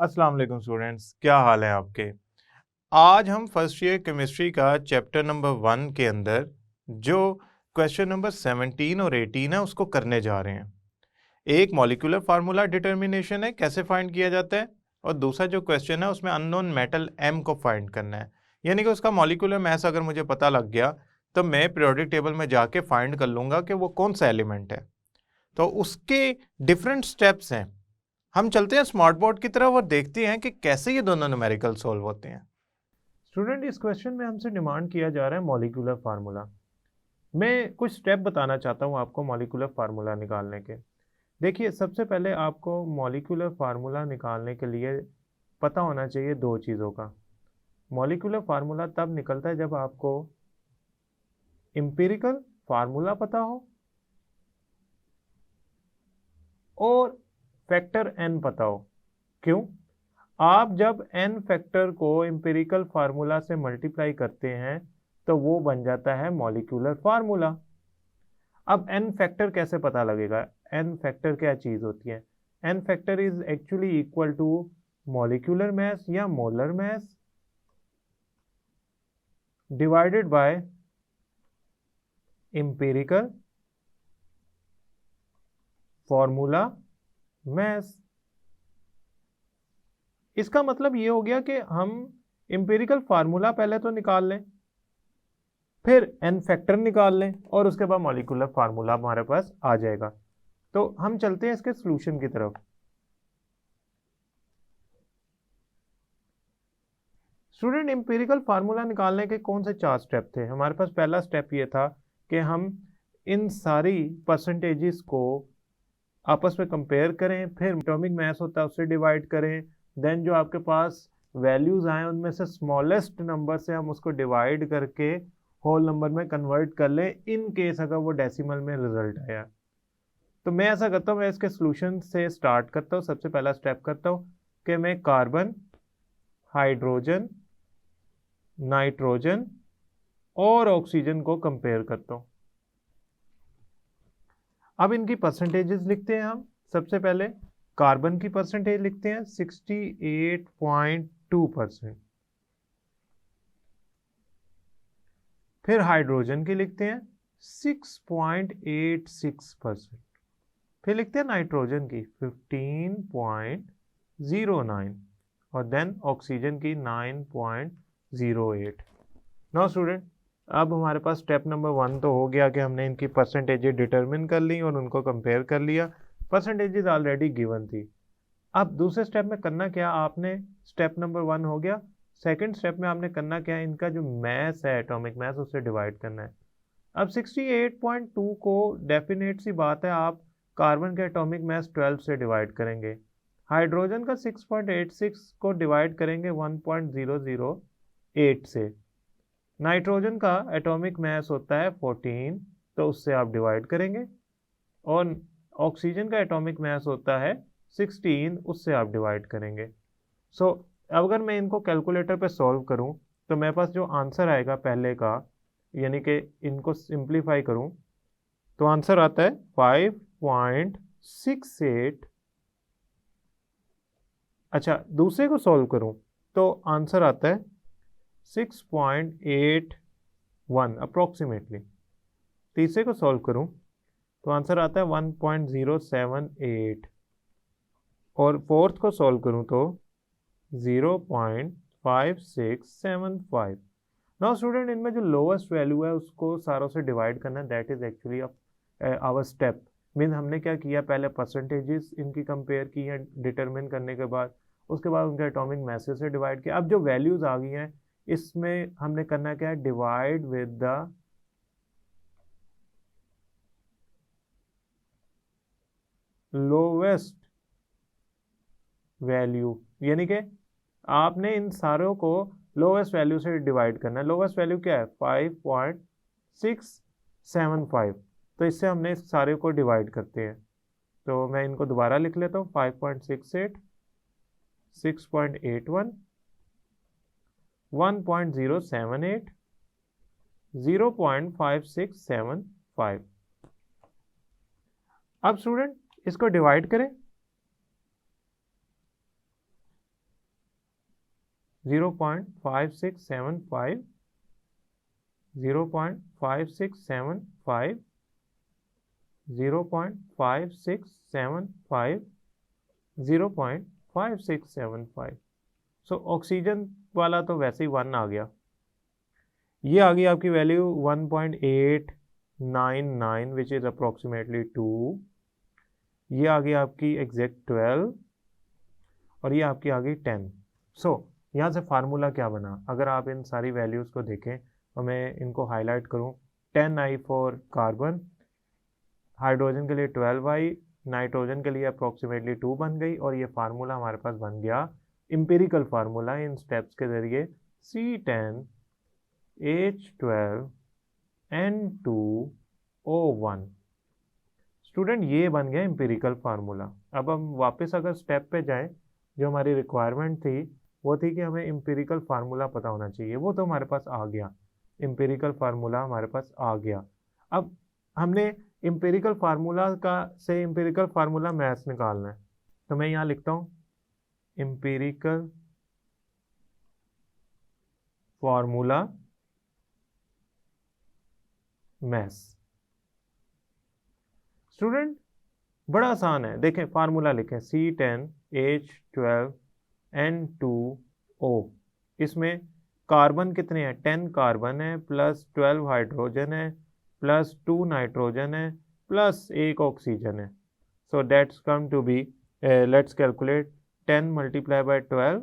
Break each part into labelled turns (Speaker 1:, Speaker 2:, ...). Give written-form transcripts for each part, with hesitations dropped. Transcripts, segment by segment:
Speaker 1: अस्सलाम वालेकुम स्टूडेंट्स, क्या हाल है आपके। आज हम फर्स्ट ईयर केमिस्ट्री का चैप्टर नंबर 1 के अंदर जो क्वेश्चन नंबर 17 और 18 है उसको करने जा रहे हैं। एक मॉलिक्यूलर फार्मूला डिटर्मिनेशन है, कैसे फाइंड किया जाता है, और दूसरा जो क्वेश्चन है उसमें अननोन मेटल एम को फाइंड करना है। यानी कि उसका मॉलिक्यूलर मास अगर मुझे पता लग गया तो मैं पीरियोडिक टेबल में जाके फाइंड कर लूँगा कि वो कौन सा एलिमेंट है। तो उसके डिफरेंट स्टेप्स हैं। हम चलते हैं स्मार्ट बोर्ड की तरफ और देखते हैं कि कैसे ये दोनों न्यूमेरिकल सॉल्व होते हैं। स्टूडेंट, इस क्वेश्चन में हमसे डिमांड किया जा रहा है मॉलिक्यूलर फार्मूला। मैं कुछ स्टेप बताना चाहता हूँ आपको मॉलिक्यूलर फार्मूला निकालने के। देखिए, सबसे पहले आपको मॉलिक्यूलर फार्मूला निकालने के लिए पता होना चाहिए दो चीज़ों का। मॉलिक्यूलर फार्मूला तब निकलता है जब आपको एम्पिरिकल फार्मूला पता हो और फैक्टर एन पता हो। क्यों? आप जब एन फैक्टर को एम्पिरिकल फार्मूला से मल्टीप्लाई करते हैं तो वो बन जाता है मॉलिक्यूलर फार्मूला। अब एन फैक्टर कैसे पता लगेगा? एन फैक्टर क्या चीज होती है? N factor is actually equal to molecular mass या molar mass divided by empirical formula mass. इसका मतलब ये हो गया कि हम एम्पिरिकल फार्मूला पहले तो निकाल लें, फिर एन फैक्टर निकाल लें और उसके बाद मॉलिक्यूलर फार्मूला हमारे पास आ जाएगा। तो हम चलते हैं इसके सॉल्यूशन की तरफ। स्टूडेंट, एम्पिरिकल फार्मूला निकालने के कौन से 4 स्टेप थे हमारे पास? पहला स्टेप ये था कि हम इन सारी परसेंटेजेस को आपस में कंपेयर करें, फिर एटॉमिक मास होता है उससे डिवाइड करें, देन जो आपके पास वैल्यूज आए उनमें से स्मॉलेस्ट नंबर से हम उसको डिवाइड करके होल नंबर में कन्वर्ट कर लें, इन केस अगर वो डेसिमल में रिजल्ट आया। तो मैं ऐसा करता हूँ, मैं इसके सॉल्यूशन से स्टार्ट करता हूँ। सबसे पहला स्टेप करता हूँ कि मैं कार्बन, हाइड्रोजन, नाइट्रोजन और ऑक्सीजन को कंपेयर करता हूँ। अब इनकी परसेंटेजेस लिखते हैं हम। सबसे पहले कार्बन की परसेंटेज लिखते हैं 68.2%। फिर हाइड्रोजन की लिखते हैं 6.86%। फिर लिखते हैं नाइट्रोजन की 15.09 और देन ऑक्सीजन की 9.08। नाउ स्टूडेंट, अब हमारे पास स्टेप नंबर 1 तो हो गया कि हमने इनकी परसेंटेजेस डिटरमिन कर ली और उनको कंपेयर कर लिया। परसेंटेजेस ऑलरेडी गिवन थी। अब दूसरे स्टेप में करना क्या आपने? स्टेप नंबर 1 हो गया। सेकंड स्टेप में आपने करना क्या है? इनका जो मास है, एटॉमिक मास, उससे डिवाइड करना है। अब 68.2 को डेफिनेट सी बात है आप कार्बन के एटॉमिक मास 12 से डिवाइड करेंगे, हाइड्रोजन का 6.86 को डिवाइड करेंगे 1.008 से, नाइट्रोजन का एटॉमिक मास होता है 14 तो उससे आप डिवाइड करेंगे, और ऑक्सीजन का एटॉमिक मास होता है 16 उससे आप डिवाइड करेंगे। सो अगर मैं इनको कैलकुलेटर पे सॉल्व करूं तो मेरे पास जो आंसर आएगा पहले का, यानी कि इनको सिंप्लीफाई करूं तो आंसर आता है 5.68। अच्छा, दूसरे को सॉल्व करूं तो आंसर आता है 6.81 अप्रोक्सीमेटली। तीसरे को सॉल्व करूं तो आंसर आता है 1.078 और फोर्थ को सॉल्व करूं तो 0.5675। नाउ स्टूडेंट, इनमें जो लोवेस्ट वैल्यू है उसको सारों से डिवाइड करना है। That is actually our step. Mean हमने क्या किया, पहले परसेंटेजेस इनकी कंपेयर की है डिटरमिन करने के बाद, उसके बाद उनके एटॉमिक मासेस से डिवाइड किया। अब जो वैल्यूज आ गई हैं इसमें हमने करना क्या है? Divide with the lowest value, यानी कि आपने इन सारों को लोवेस्ट वैल्यू से डिवाइड करना है। लोवेस्ट वैल्यू क्या है? 5.675। तो इससे हमने इस सारे को डिवाइड करते हैं। तो मैं इनको दोबारा लिख लेता हूँ। 5.68, 6.81, 1.078, 0.5675। अब स्टूडेंट इसको डिवाइड करें 0.5675, 0.5675, 0.5675, 0.5675। सो ऑक्सीजन वाला तो वैसे ही 1 आ गया, ये आ गई आपकी वैल्यू 1.899 विच इज अप्रोक्सीमेटली 2, ये आ गई आपकी एग्जैक्ट 12 और ये आपकी आ गई 10। सो यहाँ से फार्मूला क्या बना, अगर आप इन सारी वैल्यूज़ को देखें और मैं इनको हाईलाइट करूँ, 10I फॉर कार्बन, हाइड्रोजन के लिए 12I, नाइट्रोजन के लिए अप्रोक्सीमेटली 2 बन गई, और ये फार्मूला हमारे पास बन गया एम्पिरिकल फार्मूला इन स्टेप्स के जरिए C10H12N2O1। स्टूडेंट ये बन गया एम्पिरिकल फार्मूला। अब हम वापस अगर स्टेप पे जाएं, जो हमारी रिक्वायरमेंट थी वो थी कि हमें एम्पिरिकल फार्मूला पता होना चाहिए, वो तो हमारे पास आ गया, एम्पिरिकल फार्मूला हमारे पास आ गया। अब हमने एम्पिरिकल फार्मूला से एम्पिरिकल फार्मूला मैथ्स निकालना है, तो मैं यहाँ लिखता हूँ एम्पिरिकल फार्मूला मैथ्स। स्टूडेंट बड़ा आसान है, देखें फार्मूला लिखें C10H12N2O। इसमें कार्बन कितने हैं, 10 कार्बन है प्लस 12 हाइड्रोजन है प्लस 2 नाइट्रोजन है प्लस 1 ऑक्सीजन है। So that's come to be, let's calculate 10 multiply by 12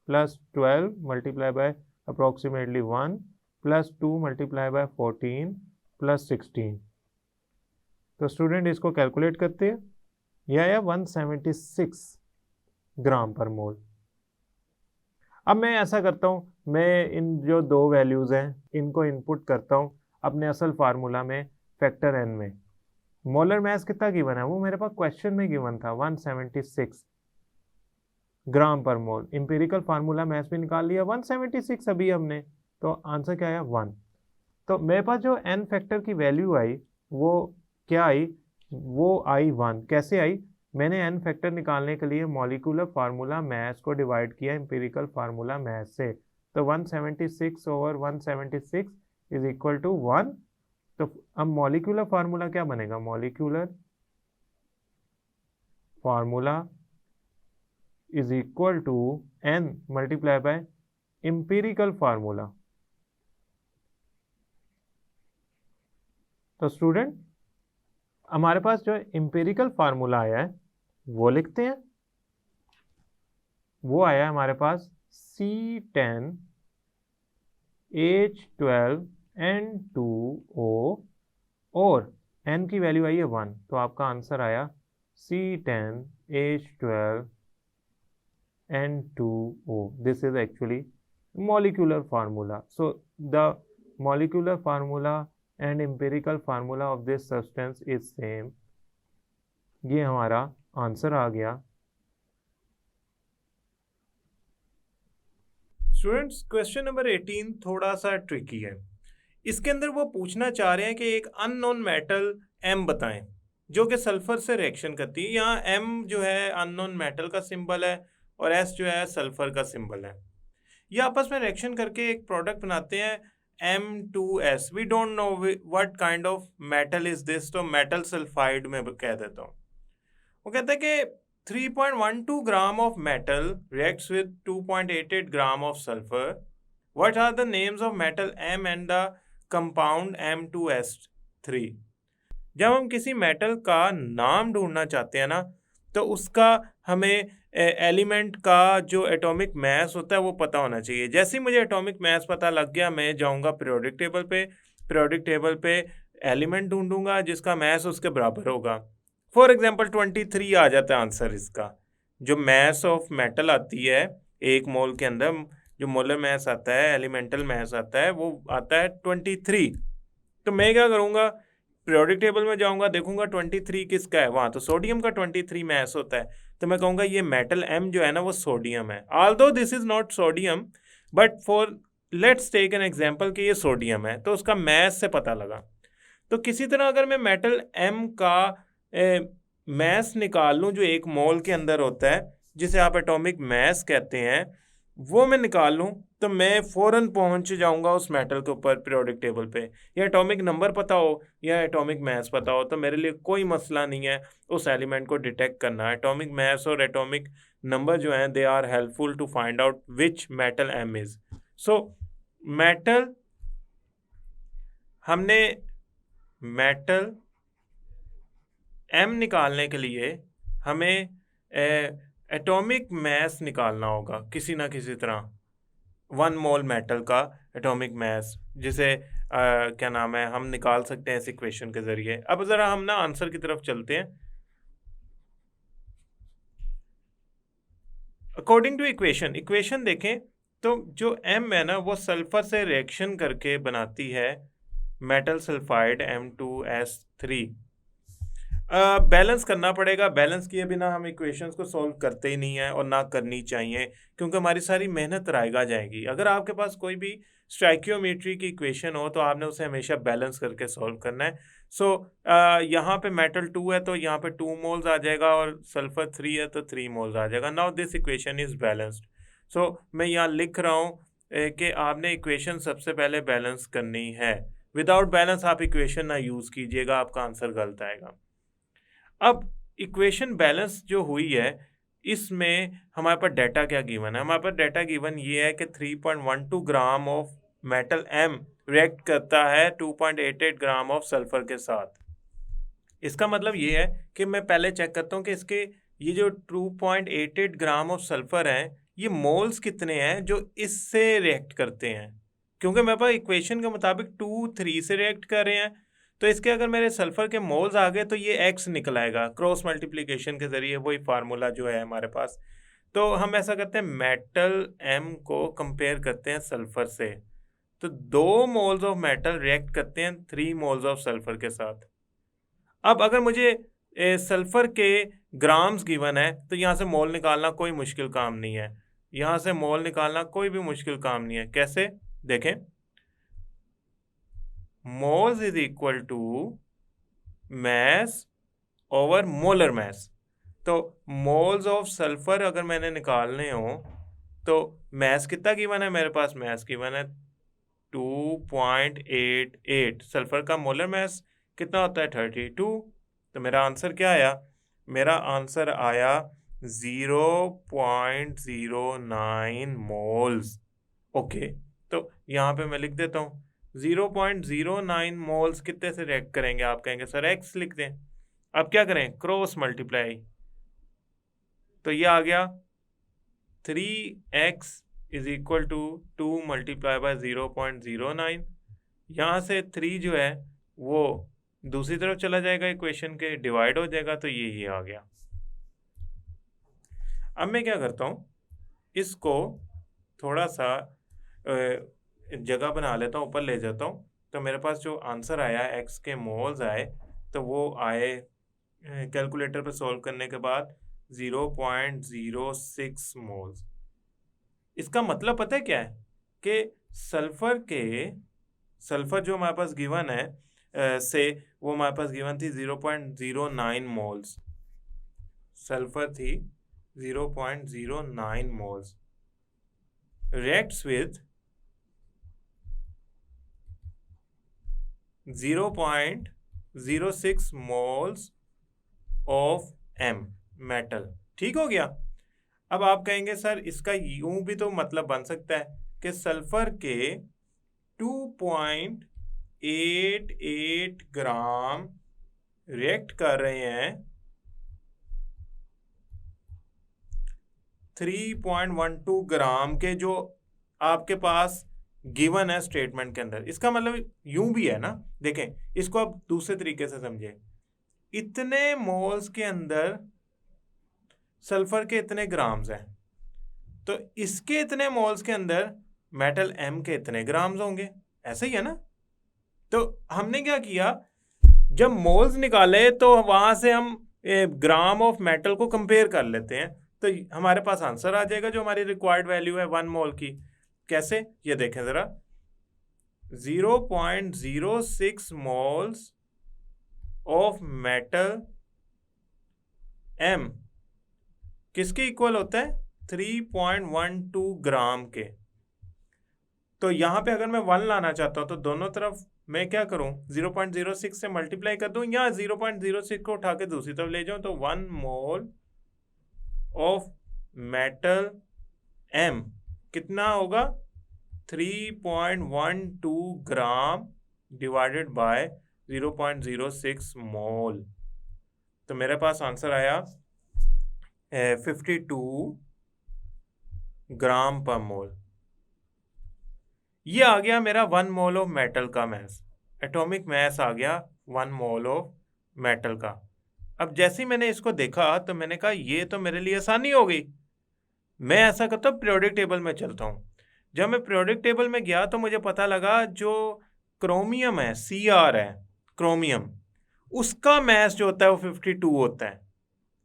Speaker 1: plus 12 multiply by approximately 1 plus 2 multiply by 14 plus 16। तो स्टूडेंट इसको कैलकुलेट करते हैं, यह है 176 ग्राम पर मोल। अब मैं ऐसा करता हूँ, मैं इन जो दो वैल्यूज़ हैं इनको इनपुट करता हूँ अपने असल फार्मूला में फैक्टर n में। मोलर मास कितना गिवन है, वो मेरे पास क्वेश्चन में गिवन था 176 ग्राम पर मोल। इंपेरिकल फार्मूला मास भी निकाल लिया 176 अभी हमने, तो आंसर क्या आया 1। तो मेरे पास जो n फैक्टर की वैल्यू आई वो क्या आई, वो आई 1। कैसे आई, मैंने n फैक्टर निकालने के लिए मॉलिक्यूलर फार्मूला मास को डिवाइड किया इंपेरिकल फार्मूला मास से, तो 176 ओवर 176 इज इक्वल टू 1। तो अब मॉलिक्यूलर फार्मूला क्या बनेगा, molecular formula is equal to n multiply by empirical formula. तो स्टूडेंट हमारे पास जो इंपेरिकल फार्मूला आया है वो लिखते हैं, वो आया है हमारे पास C10H12N2O और n की वैल्यू आई है 1, तो आपका आंसर आया C10H12N2O। This is actually molecular formula. So the molecular formula and empirical formula of this substance is same. ये हमारा आंसर आ गया।
Speaker 2: स्टूडेंट्स क्वेश्चन नंबर 18 थोड़ा सा ट्रिकी है। इसके अंदर वो पूछना चाह रहे हैं कि एक अननोन मेटल M बताएं जो कि सल्फर से रिएक्शन करती है। यहाँ M जो है अननोन मेटल का सिंबल है और S जो है सल्फर का सिंबल है। ये आपस में रिएक्शन करके एक प्रोडक्ट बनाते हैं M2S। We don't know what kind of metal is this, तो मेटल सल्फाइड में कह देता हूँ। वो कहता है कि 3.12 gram of metal reacts with 2.88 gram of sulphur. What are the names of metal M and the compound M2S3? जब हम किसी मेटल का नाम ढूंढना चाहते हैं ना, तो उसका हमें एलिमेंट का जो एटॉमिक मास होता है वो पता होना चाहिए। जैसे ही मुझे एटॉमिक मास पता लग गया, मैं जाऊंगा पीरियोडिक टेबल पे, पीरियोडिक टेबल पे एलिमेंट ढूंढूंगा जिसका मास उसके बराबर होगा। फॉर एग्जांपल 23 आ जाता है आंसर इसका। जो मास ऑफ मेटल आती है एक मोल के अंदर, जो मोलर मास आता है, एलिमेंटल मास आता है, वो आता है 23। तो मैं क्या करूँगा, पीरियोडिक टेबल में जाऊँगा, देखूंगा 23 किसका है, वहाँ तो सोडियम का 23 मास होता है। तो मैं कहूँगा ये मेटल M जो है ना वो सोडियम है। Although this is not sodium, but for let's take an example कि ये सोडियम है, तो उसका मास से पता लगा। तो किसी तरह अगर मैं मेटल M का मास निकाल लूँ जो एक मोल के अंदर होता है, जिसे आप एटॉमिक मास कहते हैं, वो मैं निकाल लूँ तो मैं फ़ौरन पहुंच जाऊंगा उस मेटल के ऊपर पीरियोडिक टेबल पे, या एटॉमिक नंबर पता हो या एटॉमिक मास पता हो, तो मेरे लिए कोई मसला नहीं है उस एलिमेंट को डिटेक्ट करना। एटॉमिक मास और एटॉमिक नंबर जो हैं they are helpful to find out which metal M is. So metal हमने मेटल एम निकालने के लिए हमें एटॉमिक मास निकालना होगा किसी ना किसी तरह, 1 मोल मेटल का एटॉमिक मास, जिसे क्या नाम है हम निकाल सकते हैं इस इक्वेशन के ज़रिए। अब ज़रा हम ना आंसर की तरफ चलते हैं। अकॉर्डिंग टू इक्वेशन देखें तो जो एम है ना वो सल्फर से रिएक्शन करके बनाती है मेटल सल्फाइड M2S3। बैलेंस करना पड़ेगा, बैलेंस किए बिना हम इक्वेशंस को सॉल्व करते ही नहीं है और ना करनी चाहिए, क्योंकि हमारी सारी मेहनत रायगा जाएगी। अगर आपके पास कोई भी स्टाइकियोमेट्री की इक्वेशन हो तो आपने उसे हमेशा बैलेंस करके सॉल्व करना है। सो यहाँ पे मेटल 2 है तो यहाँ पे 2 मोल्स आ जाएगा, और सल्फर 3 है तो 3 मोल्स आ जाएगा। Now this equation is balanced. So मैं यहाँ लिख रहा हूँ कि आपने इक्वेशन सबसे पहले बैलेंस करनी है। विदाउट बैलेंस आप इक्वेशन ना यूज़ कीजिएगा, आपका आंसर गलत आएगा। अब इक्वेशन बैलेंस जो हुई है इसमें हमारे पास डेटा क्या गिवन है? हमारे पास डेटा गिवन ये है कि 3.12 gram of metal M react करता है 2.88 ग्राम ऑफ सल्फर के साथ। इसका मतलब ये है कि मैं पहले चेक करता हूँ कि इसके ये जो 2.88 ग्राम ऑफ सल्फर हैं ये मोल्स कितने हैं जो इससे रिएक्ट करते हैं, क्योंकि मेरे पास इक्वेशन के मुताबिक 2 3 से रिएक्ट कर रहे हैं, तो इसके अगर मेरे सल्फर के मोल्स आ गए तो ये x निकल आएगा क्रॉस मल्टीप्लिकेशन के ज़रिए, वही फार्मूला जो है हमारे पास। तो हम ऐसा करते हैं, मेटल m को कंपेयर करते हैं सल्फर से, तो 2 मोल्स ऑफ मेटल रिएक्ट करते हैं 3 मोल्स ऑफ सल्फर के साथ। अब अगर मुझे सल्फर के ग्राम्स गिवन है तो यहाँ से मोल निकालना कोई मुश्किल काम नहीं है, यहाँ से मोल निकालना कोई भी मुश्किल काम नहीं है। कैसे? देखें, moles is equal to mass over molar mass. तो मोल्स ऑफ सल्फर अगर मैंने निकालने हो तो मास कितना गिवन है मेरे पास? मास गिवन है 2.88। सल्फर का मोलर मास कितना होता है? 32। तो मेरा आंसर क्या आया? मेरा आंसर आया 0.09 मोल्स। ओके, तो यहाँ पे मैं लिख देता हूँ 0.09 मोल्स कितने से रिएक्ट करेंगे? आप कहेंगे सर x लिख दें। अब क्या करें? क्रॉस मल्टीप्लाई, तो ये आ गया 3x is equal to 2 multiply by 0.09। यहाँ से 3 जो है वो दूसरी तरफ चला जाएगा, इक्वेशन के डिवाइड हो जाएगा, तो ये आ गया। अब मैं क्या करता हूँ, इसको थोड़ा सा जगह बना लेता हूँ, ऊपर ले जाता हूँ, तो मेरे पास जो आंसर आया x के मोल्स आए तो वो आए कैलकुलेटर पे सॉल्व करने के बाद 0.06 मोल्स। इसका मतलब पता है क्या है कि सल्फर जो हमारे पास गिवन है से वो हमारे पास गिवन थी 0.09 मोल्स, सल्फर थी 0.09 moles, reacts with 0.06 moles of M metal. ठीक हो गया? अब आप कहेंगे सर इसका यूं भी तो मतलब बन सकता है कि सल्फर के 2.88 ग्राम रिएक्ट कर रहे हैं 3.12 ग्राम के जो आपके पास गिवन है स्टेटमेंट के अंदर। इसका मतलब यूं भी है ना, देखें इसको आप दूसरे तरीके से समझें, इतने मोल्स के अंदर सल्फर के इतने ग्राम्स हैं, तो इसके इतने मोल्स के अंदर मेटल M के इतने ग्राम्स होंगे, ऐसा ही है ना। तो हमने क्या किया, जब मोल्स निकाले तो वहां से हम ग्राम ऑफ मेटल को कंपेयर कर लेते हैं, तो हमारे पास आंसर आ जाएगा जो हमारी रिक्वायर्ड वैल्यू है 1 मोल की। कैसे? ये देखें जरा, 0.06 मोल्स ऑफ मेटल M किसके इक्वल होता है? 3.12 ग्राम के। तो यहाँ पे अगर मैं 1 लाना चाहता हूँ तो दोनों तरफ मैं क्या करूँ, 0.06 से मल्टीप्लाई कर दूँ या 0.06 को उठा के दूसरी तरफ ले जाऊँ, तो 1 मोल ऑफ मेटल M कितना होगा, 3.12 ग्राम डिवाइडेड बाय 0.06 मोल। तो मेरे पास आंसर आया 52 ग्राम पर मोल। ये आ गया मेरा 1 मोल ऑफ मेटल का मैस, एटॉमिक मैस आ गया 1 मोल ऑफ मेटल का। अब जैसे ही मैंने इसको देखा तो मैंने कहा ये तो मेरे लिए आसानी हो गई, मैं ऐसा करता हूँ पीरियोडिक टेबल में चलता हूँ। जब मैं पीरियोडिक टेबल में गया तो मुझे पता लगा जो क्रोमियम है, Cr है क्रोमियम, उसका मैस जो होता है वो 52 होता है।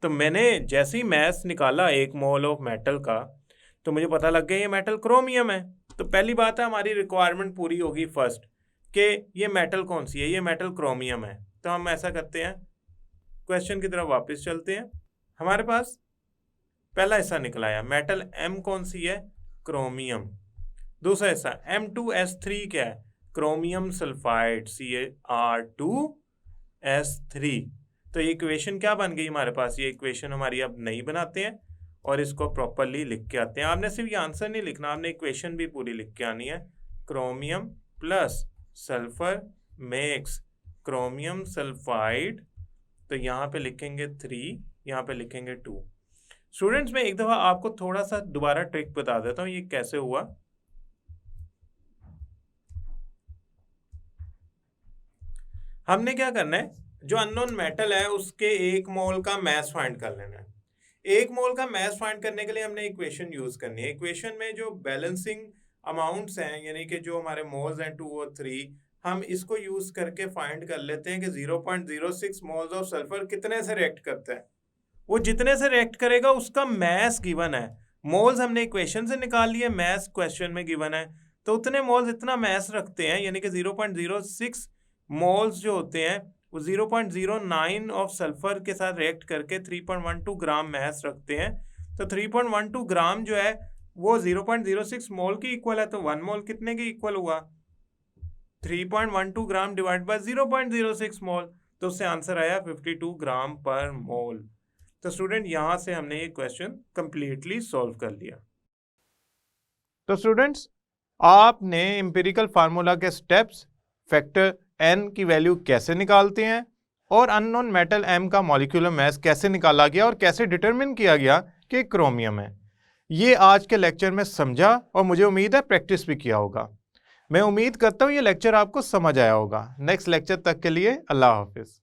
Speaker 2: तो मैंने जैसे ही मैस निकाला 1 मोल ऑफ मेटल का तो मुझे पता लग गया ये मेटल क्रोमियम है। तो पहली बात है हमारी रिक्वायरमेंट पूरी होगी फर्स्ट कि ये मेटल कौन सी है, ये मेटल क्रोमियम है। तो हम ऐसा करते हैं, क्वेश्चन की तरफ वापस चलते हैं। हमारे पास पहला हिस्सा निकला है, मेटल M कौन सी है, क्रोमियम। दूसरा हिस्सा M2S3 क्या है, क्रोमियम सल्फाइड Cr2S3। तो ये इक्वेशन क्या बन गई हमारे पास, ये इक्वेशन हमारी अब नहीं बनाते हैं और इसको प्रॉपरली लिख के आते हैं। आपने सिर्फ ये आंसर नहीं लिखना, आपने इक्वेशन भी पूरी लिख के आनी है। Chromium plus sulphur makes chromium sulphide, तो यहाँ पे लिखेंगे 3, यहाँ पे लिखेंगे 2। स्टूडेंट्स मैं एक दफ़ा आपको थोड़ा सा दोबारा ट्रिक बता देता हूँ ये कैसे हुआ। हमने क्या करना है, जो अननोन मेटल है उसके 1 मोल का मास फाइंड कर लेना है। 1 मोल का मास फाइंड करने के लिए हमने इक्वेशन यूज करनी है। इक्वेशन में जो बैलेंसिंग अमाउंट्स हैं, यानी कि जो हमारे मोल्स हैं 2 और 3, हम इसको यूज करके फाइंड कर लेते हैं कि 0.06 मोल्स ऑफ सल्फर कितने से रिएक्ट करता है। वो जितने से रिएक्ट करेगा उसका मास गिवन है। मोल्स हमने इक्वेशन से निकाल लिए, मास क्वेश्चन में गिवन है, तो उतने मोल्स इतना मास रखते हैं, यानी कि 0.06 मोल्स जो होते हैं वो 0.09 ऑफ सल्फर के साथ रिएक्ट करके 3.12 ग्राम मास रखते हैं। तो 3.12 ग्राम जो है वो 0.06 मोल की इक्वल है, तो 1 मोल कितने की इक्वल हुआ, 3.12 ग्राम डिवाइड बाय 0.06 मोल, तो उससे आंसर आया 52 ग्राम पर मोल। तो स्टूडेंट यहाँ से हमने ये क्वेश्चन कंप्लीटली सॉल्व कर लिया।
Speaker 1: तो स्टूडेंट्स आपने एम्पिरिकल फार्मूला के स्टेप्स, फैक्टर n की वैल्यू कैसे निकालते हैं और अननोन मेटल M का मॉलिक्यूलर मास कैसे निकाला गया और कैसे डिटरमिन किया गया कि क्रोमियम है, ये आज के लेक्चर में समझा और मुझे उम्मीद है प्रैक्टिस भी किया होगा। मैं उम्मीद करता हूँ ये लेक्चर आपको समझ आया होगा। नेक्स्ट लेक्चर तक के लिए अल्लाह हाफिज़।